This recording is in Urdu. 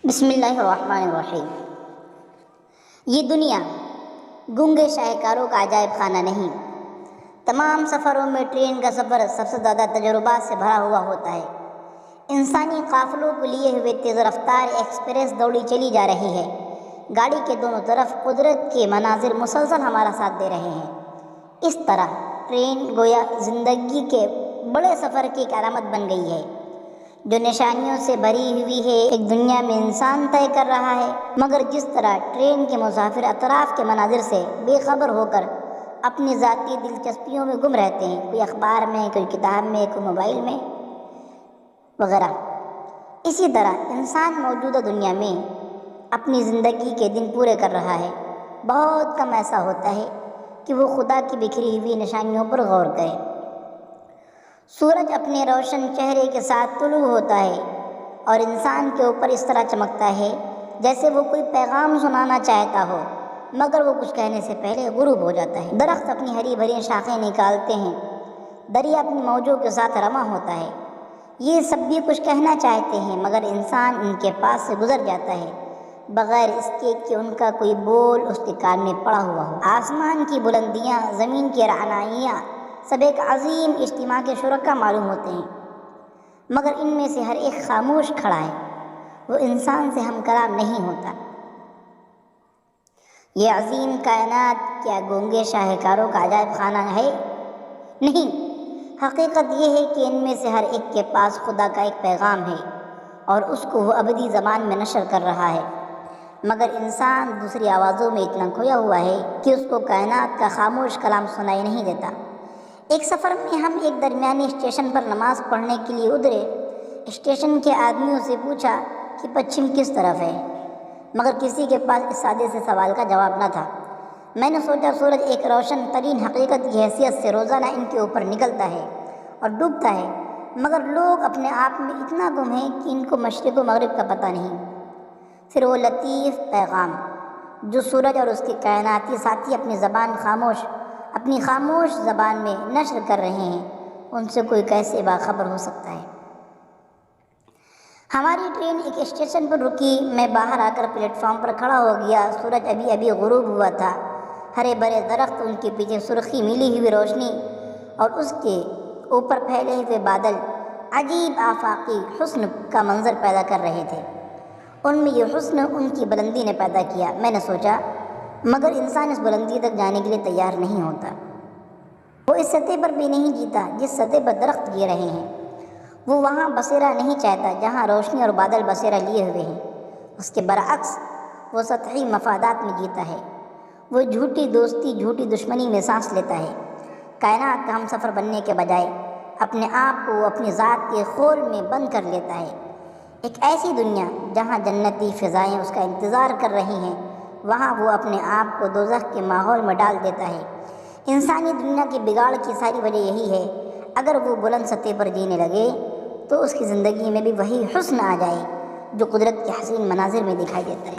بسم اللہ الرحمن الرحیم۔ یہ دنیا گونگے شاہکاروں کا عجائب خانہ نہیں۔ تمام سفروں میں ٹرین کا سفر سب سے زیادہ تجربات سے بھرا ہوا ہوتا ہے۔ انسانی قافلوں کو لیے ہوئے تیز رفتار ایکسپریس دوڑی چلی جا رہی ہے۔ گاڑی کے دونوں طرف قدرت کے مناظر مسلسل ہمارا ساتھ دے رہے ہیں۔ اس طرح ٹرین گویا زندگی کے بڑے سفر کی ایک علامت بن گئی ہے جو نشانیوں سے بھری ہوئی ہے۔ ایک دنیا میں انسان طے کر رہا ہے، مگر جس طرح ٹرین کے مسافر اطراف کے مناظر سے بے خبر ہو کر اپنی ذاتی دلچسپیوں میں گم رہتے ہیں، کوئی اخبار میں، کوئی کتاب میں، کوئی موبائل میں وغیرہ، اسی طرح انسان موجودہ دنیا میں اپنی زندگی کے دن پورے کر رہا ہے۔ بہت کم ایسا ہوتا ہے کہ وہ خدا کی بکھری ہوئی نشانیوں پر غور کرے۔ سورج اپنے روشن چہرے کے ساتھ طلوع ہوتا ہے اور انسان کے اوپر اس طرح چمکتا ہے جیسے وہ کوئی پیغام سنانا چاہتا ہو، مگر وہ کچھ کہنے سے پہلے غروب ہو جاتا ہے۔ درخت اپنی ہری بھری شاخیں نکالتے ہیں، دریا اپنی موجوں کے ساتھ رواں ہوتا ہے۔ یہ سب بھی کچھ کہنا چاہتے ہیں، مگر انسان ان کے پاس سے گزر جاتا ہے بغیر اس کے کہ ان کا کوئی بول اس کے کان میں پڑا ہوا ہو۔ آسمان کی بلندیاں، زمین کی رعنائیاں سب ایک عظیم اجتماع کے شرکا معلوم ہوتے ہیں، مگر ان میں سے ہر ایک خاموش کھڑا ہے، وہ انسان سے ہم کلام نہیں ہوتا۔ یہ عظیم کائنات کیا گونگے شاہکاروں کا عجائب خانہ ہے؟ نہیں، حقیقت یہ ہے کہ ان میں سے ہر ایک کے پاس خدا کا ایک پیغام ہے اور اس کو وہ ابدی زبان میں نشر کر رہا ہے، مگر انسان دوسری آوازوں میں اتنا کھویا ہوا ہے کہ اس کو کائنات کا خاموش کلام سنائی نہیں دیتا۔ ایک سفر میں ہم ایک درمیانی اسٹیشن پر نماز پڑھنے کے لیے اترے۔ اسٹیشن کے آدمیوں سے پوچھا کہ پچھم کس طرف ہے، مگر کسی کے پاس اس سادے سے سوال کا جواب نہ تھا۔ میں نے سوچا سورج ایک روشن ترین حقیقت کی حیثیت سے روزانہ ان کے اوپر نکلتا ہے اور ڈوبتا ہے، مگر لوگ اپنے آپ میں اتنا گم ہیں کہ ان کو مشرق و مغرب کا پتہ نہیں۔ پھر وہ لطیف پیغام جو سورج اور اس کے کائناتی ساتھی اپنی خاموش زبان میں نشر کر رہے ہیں، ان سے کوئی کیسے باخبر ہو سکتا ہے؟ ہماری ٹرین ایک اسٹیشن پر رکی۔ میں باہر آ کر پلیٹ فارم پر کھڑا ہو گیا۔ سورج ابھی غروب ہوا تھا۔ ہرے بھرے درخت، ان کے پیچھے سرخی ملی ہوئی روشنی اور اس کے اوپر پھیلے ہوئے بادل عجیب آفاقی حسن کا منظر پیدا کر رہے تھے۔ ان میں یہ حسن ان کی بلندی نے پیدا کیا۔ میں نے سوچا، مگر انسان اس بلندی تک جانے کے لیے تیار نہیں ہوتا۔ وہ اس سطح پر بھی نہیں جیتا جس سطح پر درخت جی رہے ہیں۔ وہ وہاں بسیرا نہیں چاہتا جہاں روشنی اور بادل بسیرا لیے ہوئے ہیں۔ اس کے برعکس وہ سطحی مفادات میں جیتا ہے۔ وہ جھوٹی دوستی، جھوٹی دشمنی میں سانس لیتا ہے۔ کائنات کا ہم سفر بننے کے بجائے اپنے آپ کو اپنی ذات کے خول میں بند کر لیتا ہے۔ ایک ایسی دنیا جہاں جنتی فضائیں اس کا انتظار کر رہی ہیں، وہاں وہ اپنے آپ کو دوزخ کے ماحول میں ڈال دیتا ہے۔ انسانی دنیا کے بگاڑ کی ساری وجہ یہی ہے۔ اگر وہ بلند سطح پر جینے لگے تو اس کی زندگی میں بھی وہی حسن آ جائے جو قدرت کے حسین مناظر میں دکھائی دیتا ہے۔